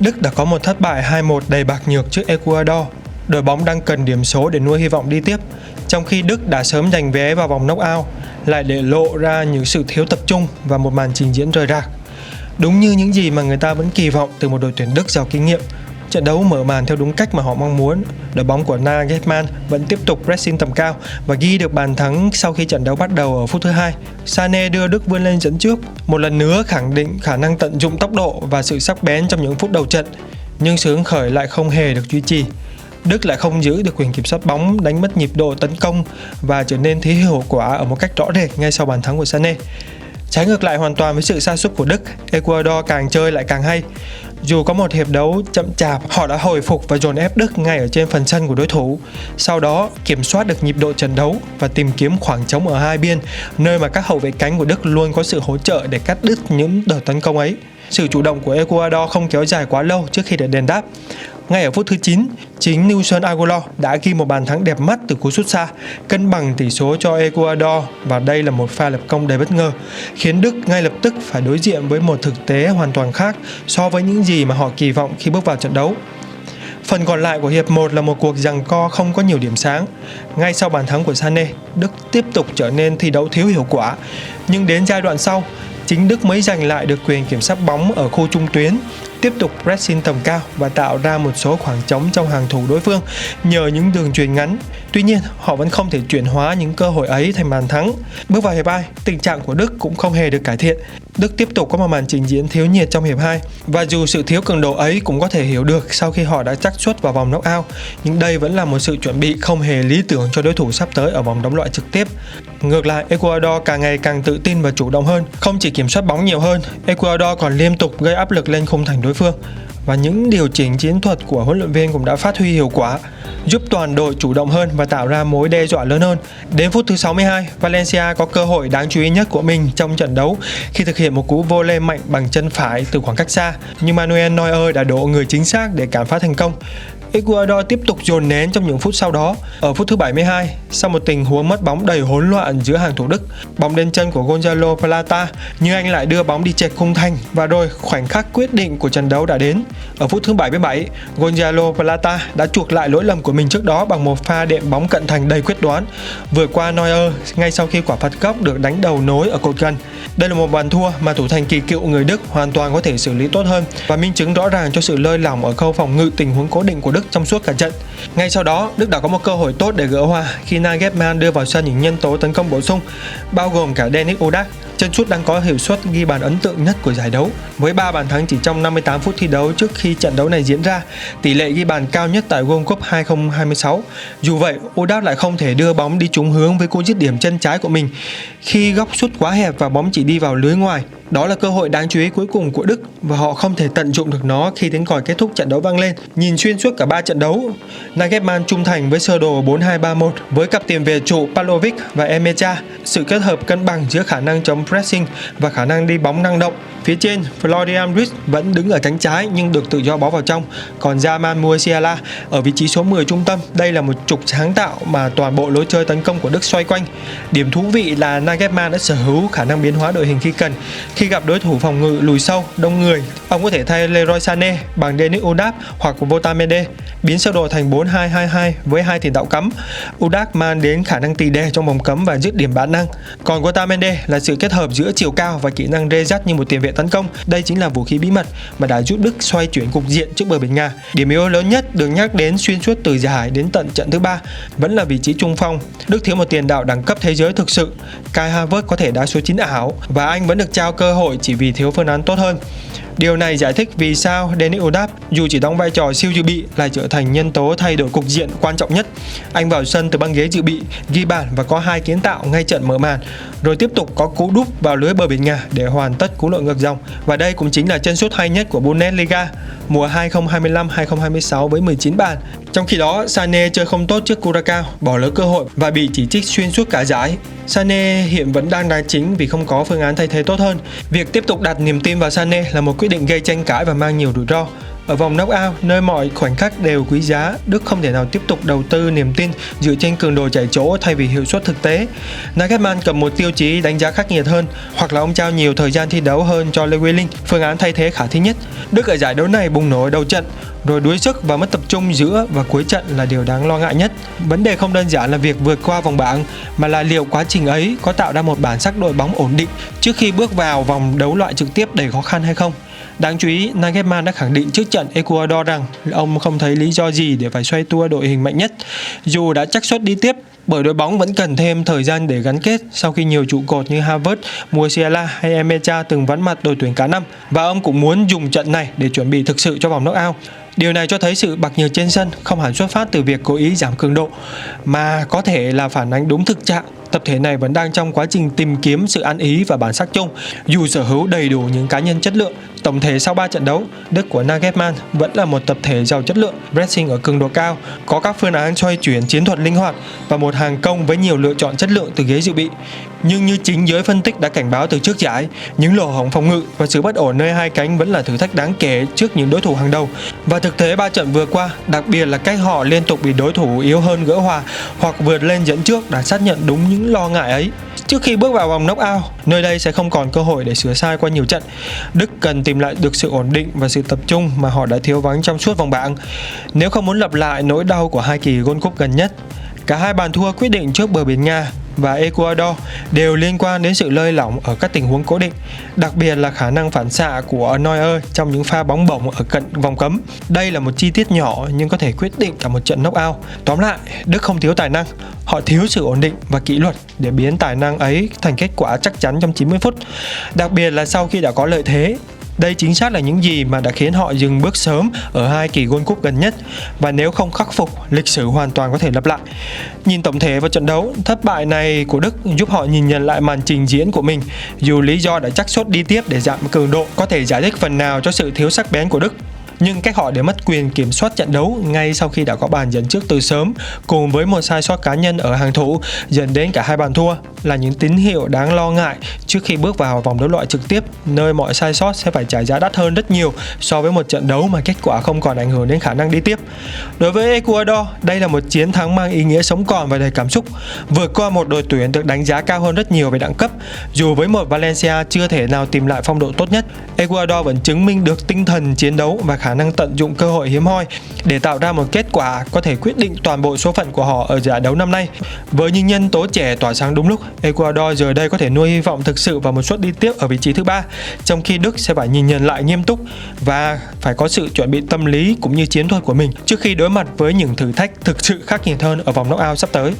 Đức đã có một thất bại 2-1 đầy bạc nhược trước Ecuador. Đội bóng đang cần điểm số để nuôi hy vọng đi tiếp, trong khi Đức đã sớm giành vé vào vòng knock-out, lại để lộ ra những sự thiếu tập trung và một màn trình diễn rời rạc. Đúng như những gì mà người ta vẫn kỳ vọng từ một đội tuyển Đức giàu kinh nghiệm, trận đấu mở màn theo đúng cách mà họ mong muốn. Đội bóng của Nagelsmann vẫn tiếp tục pressing tầm cao và ghi được bàn thắng sau khi trận đấu bắt đầu ở phút thứ 2. Sané đưa Đức vươn lên dẫn trước, một lần nữa khẳng định khả năng tận dụng tốc độ và sự sắc bén trong những phút đầu trận. Nhưng sự hứng khởi lại không hề được duy trì. Đức lại không giữ được quyền kiểm soát bóng, đánh mất nhịp độ tấn công và trở nên thiếu hiệu quả ở một cách rõ rệt ngay sau bàn thắng của Sané. Trái ngược lại hoàn toàn với sự sa sút của Đức, Ecuador càng chơi lại càng hay. Dù có một hiệp đấu chậm chạp, họ đã hồi phục và dồn ép Đức ngay ở trên phần sân của đối thủ. Sau đó, kiểm soát được nhịp độ trận đấu và tìm kiếm khoảng trống ở hai biên, nơi mà các hậu vệ cánh của Đức luôn có sự hỗ trợ để cắt đứt những đợt tấn công ấy. Sự chủ động của Ecuador không kéo dài quá lâu trước khi được đền đáp. Ngay ở phút thứ 9, chính Nelson Agüero đã ghi một bàn thắng đẹp mắt từ cú sút xa, cân bằng tỷ số cho Ecuador, và đây là một pha lập công đầy bất ngờ, khiến Đức ngay lập tức phải đối diện với một thực tế hoàn toàn khác so với những gì mà họ kỳ vọng khi bước vào trận đấu. Phần còn lại của hiệp 1 là một cuộc giằng co không có nhiều điểm sáng. Ngay sau bàn thắng của Sané, Đức tiếp tục trở nên thi đấu thiếu hiệu quả, nhưng đến giai đoạn sau, chính Đức mới giành lại được quyền kiểm soát bóng ở khu trung tuyến, tiếp tục pressing tầm cao và tạo ra một số khoảng trống trong hàng thủ đối phương nhờ những đường chuyền ngắn. Tuy nhiên, họ vẫn không thể chuyển hóa những cơ hội ấy thành bàn thắng. Bước vào hiệp 2, tình trạng của Đức cũng không hề được cải thiện. Đức tiếp tục có một màn trình diễn thiếu nhiệt trong hiệp 2, và dù sự thiếu cường độ ấy cũng có thể hiểu được sau khi họ đã xác suất vào vòng knock-out, nhưng đây vẫn là một sự chuẩn bị không hề lý tưởng cho đối thủ sắp tới ở vòng đấu loại trực tiếp. Ngược lại, Ecuador càng ngày càng tự tin và chủ động hơn, không chỉ kiểm soát bóng nhiều hơn, Ecuador còn liên tục gây áp lực lên khung thành đối phương. Và những điều chỉnh chiến thuật của huấn luyện viên cũng đã phát huy hiệu quả, giúp toàn đội chủ động hơn và tạo ra mối đe dọa lớn hơn. Đến phút thứ 62, Valencia có cơ hội đáng chú ý nhất của mình trong trận đấu khi thực hiện một cú volley mạnh bằng chân phải từ khoảng cách xa, nhưng Manuel Neuer đã đổ người chính xác để cản phá thành công. Ecuador tiếp tục dồn nén trong những phút sau đó. Ở phút thứ 72, sau một tình huống mất bóng đầy hỗn loạn giữa hàng thủ Đức, bóng đến chân của Gonzalo Plata, nhưng anh lại đưa bóng đi chệch khung thành, và rồi khoảnh khắc quyết định của trận đấu đã đến. Ở phút thứ 77, Gonzalo Plata đã chuộc lại lỗi lầm của mình trước đó bằng một pha đệm bóng cận thành đầy quyết đoán, vượt qua Neuer ngay sau khi quả phạt góc được đánh đầu nối ở cột gần. Đây là một bàn thua mà thủ thành kỳ cựu người Đức hoàn toàn có thể xử lý tốt hơn, và minh chứng rõ ràng cho sự lơi lỏng ở khâu phòng ngự tình huống cố định của Đức trong suốt cả trận. Ngay sau đó, Đức đã có một cơ hội tốt để gỡ hòa khi Nagelsmann đưa vào sân những nhân tố tấn công bổ sung, bao gồm cả Denis Odak, chân sút đang có hiệu suất ghi bàn ấn tượng nhất của giải đấu, với 3 bàn thắng chỉ trong 58 phút thi đấu trước khi trận đấu này diễn ra, tỷ lệ ghi bàn cao nhất tại World Cup 2026. Dù vậy, Odak lại không thể đưa bóng đi trúng hướng với cú dứt điểm chân trái của mình khi góc sút quá hẹp và bóng chỉ đi vào lưới ngoài. Đó là cơ hội đáng chú ý cuối cùng của Đức, và họ không thể tận dụng được nó khi tiếng còi kết thúc trận đấu vang lên. Nhìn xuyên suốt cả 3 trận đấu, Nagelsmann trung thành với sơ đồ 4-2-3-1 với cặp tiền vệ trụ Pavlovic và Emecha, sự kết hợp cân bằng giữa khả năng chống pressing và khả năng đi bóng năng động. Phía trên, Florian Wirtz vẫn đứng ở cánh trái nhưng được tự do bóng vào trong, còn Jamal Musiala ở vị trí số 10 trung tâm. Đây là một trục sáng tạo mà toàn bộ lối chơi tấn công của Đức xoay quanh. Điểm thú vị là Nagelsmann đã sở hữu khả năng biến hóa đội hình khi cần. Khi gặp đối thủ phòng ngự lùi sâu, đông người, ông có thể thay Leroy Sané bằng Denis Odak hoặc Otamendi, biến sơ đồ thành 4-2-2-2 với 2 tiền đạo cắm. Odak mang đến khả năng tì đè trong vòng cấm và dứt điểm bản năng, còn Otamendi là sự kết hợp giữa chiều cao và kỹ năng rê dắt như một tiền vệ tấn công. Đây chính là vũ khí bí mật mà đã giúp Đức xoay chuyển cục diện trước bờ biển Nga. Điểm yếu lớn nhất được nhắc đến xuyên suốt từ giải đến tận trận thứ 3 vẫn là vị trí trung phong. Đức thiếu một tiền đạo đẳng cấp thế giới thực sự. Kai Havertz có thể đá số 9 ảo, và anh vẫn được trao cơ hội chỉ vì thiếu phương án tốt hơn. Điều này giải thích vì sao Denis Odak, dù chỉ đóng vai trò siêu dự bị, lại trở thành nhân tố thay đổi cục diện quan trọng nhất. Anh vào sân từ băng ghế dự bị, ghi bàn và có 2 kiến tạo ngay trận mở màn, rồi tiếp tục có cú đúp vào lưới bờ biển Nga để hoàn tất cú lội ngược dòng. Và đây cũng chính là chân sút hay nhất của Bundesliga mùa 2025-2026 với 19 bàn. Trong khi đó, Sané chơi không tốt trước Curacao, bỏ lỡ cơ hội và bị chỉ trích xuyên suốt cả giải. Sané hiện vẫn đang đá chính vì không có phương án thay thế tốt hơn. Việc tiếp tục đặt niềm tin vào Sané là một quyết định gây tranh cãi và mang nhiều rủi ro. Ở vòng knock-out, nơi mọi khoảnh khắc đều quý giá, Đức không thể nào tiếp tục đầu tư niềm tin dựa trên cường độ chạy chỗ thay vì hiệu suất thực tế. Nagelsmann cầm một tiêu chí đánh giá khắc nghiệt hơn, hoặc là ông trao nhiều thời gian thi đấu hơn cho Lê Quy Linh, phương án thay thế khả thi nhất. Đức ở giải đấu này bùng nổ đầu trận, rồi đuối sức và mất tập trung giữa và cuối trận là điều đáng lo ngại nhất. Vấn đề không đơn giản là việc vượt qua vòng bảng, mà là liệu quá trình ấy có tạo ra một bản sắc đội bóng ổn định trước khi bước vào vòng đấu loại trực tiếp đầy khó khăn hay không. Đáng chú ý, Nagelsmann đã khẳng định trước trận Ecuador rằng ông không thấy lý do gì để phải xoay tua đội hình mạnh nhất, dù đã chắc suất đi tiếp, bởi đội bóng vẫn cần thêm thời gian để gắn kết sau khi nhiều trụ cột như Havertz, Musiala hay Emecha từng vắng mặt đội tuyển cả năm, và ông cũng muốn dùng trận này để chuẩn bị thực sự cho vòng knock-out. Điều này cho thấy sự bạc nhược trên sân không hẳn xuất phát từ việc cố ý giảm cường độ, mà có thể là phản ánh đúng thực trạng. Tập thể này vẫn đang trong quá trình tìm kiếm sự ăn ý và bản sắc chung, dù sở hữu đầy đủ những cá nhân chất lượng. Tổng thể sau 3 trận đấu, Đức của Nagelsmann vẫn là một tập thể giàu chất lượng, pressing ở cường độ cao, có các phương án xoay chuyển chiến thuật linh hoạt và một hàng công với nhiều lựa chọn chất lượng từ ghế dự bị. Nhưng như chính giới phân tích đã cảnh báo từ trước giải, những lỗ hổng phòng ngự và sự bất ổn nơi hai cánh vẫn là thử thách đáng kể trước những đối thủ hàng đầu. Và thực tế 3 trận vừa qua, đặc biệt là cách họ liên tục bị đối thủ yếu hơn gỡ hòa hoặc vượt lên dẫn trước đã xác nhận đúng những lo ngại ấy. Trước khi bước vào vòng knock-out, nơi đây sẽ không còn cơ hội để sửa sai qua nhiều trận. Đức cần tìm lại được sự ổn định và sự tập trung mà họ đã thiếu vắng trong suốt vòng bảng, nếu không muốn lặp lại nỗi đau của hai kỳ Gold Cup gần nhất. Cả hai bàn thua quyết định trước bờ biển Nga và Ecuador đều liên quan đến sự lơi lỏng ở các tình huống cố định, đặc biệt là khả năng phản xạ của Neuer trong những pha bóng bổng ở cận vòng cấm. Đây là một chi tiết nhỏ nhưng có thể quyết định cả một trận knock-out. Tóm lại, Đức không thiếu tài năng, họ thiếu sự ổn định và kỷ luật để biến tài năng ấy thành kết quả chắc chắn trong 90 phút, đặc biệt là sau khi đã có lợi thế. Đây chính xác là những gì mà đã khiến họ dừng bước sớm ở hai kỳ Gold Cup gần nhất, và nếu không khắc phục, lịch sử hoàn toàn có thể lặp lại. Nhìn tổng thể vào trận đấu, thất bại này của Đức giúp họ nhìn nhận lại màn trình diễn của mình, dù lý do đã chắc suất đi tiếp để giảm cường độ có thể giải thích phần nào cho sự thiếu sắc bén của Đức. Nhưng cách họ để mất quyền kiểm soát trận đấu ngay sau khi đã có bàn dẫn trước từ sớm, cùng với một sai sót cá nhân ở hàng thủ dẫn đến cả hai bàn thua, là những tín hiệu đáng lo ngại trước khi bước vào vòng đấu loại trực tiếp, nơi mọi sai sót sẽ phải trả giá đắt hơn rất nhiều so với một trận đấu mà kết quả không còn ảnh hưởng đến khả năng đi tiếp. Đối với Ecuador, đây là một chiến thắng mang ý nghĩa sống còn và đầy cảm xúc, vượt qua một đội tuyển được đánh giá cao hơn rất nhiều về đẳng cấp. Dù với một Valencia chưa thể nào tìm lại phong độ tốt nhất, Ecuador vẫn chứng minh được tinh thần chiến đấu và khả năng tận dụng cơ hội hiếm hoi để tạo ra một kết quả có thể quyết định toàn bộ số phận của họ ở giải đấu năm nay. Với những nhân tố trẻ tỏa sáng đúng lúc, Ecuador giờ đây có thể nuôi hy vọng thực sự vào một suất đi tiếp ở vị trí thứ 3, trong khi Đức sẽ phải nhìn nhận lại nghiêm túc và phải có sự chuẩn bị tâm lý cũng như chiến thuật của mình trước khi đối mặt với những thử thách thực sự khắc nghiệt hơn ở vòng knock-out sắp tới.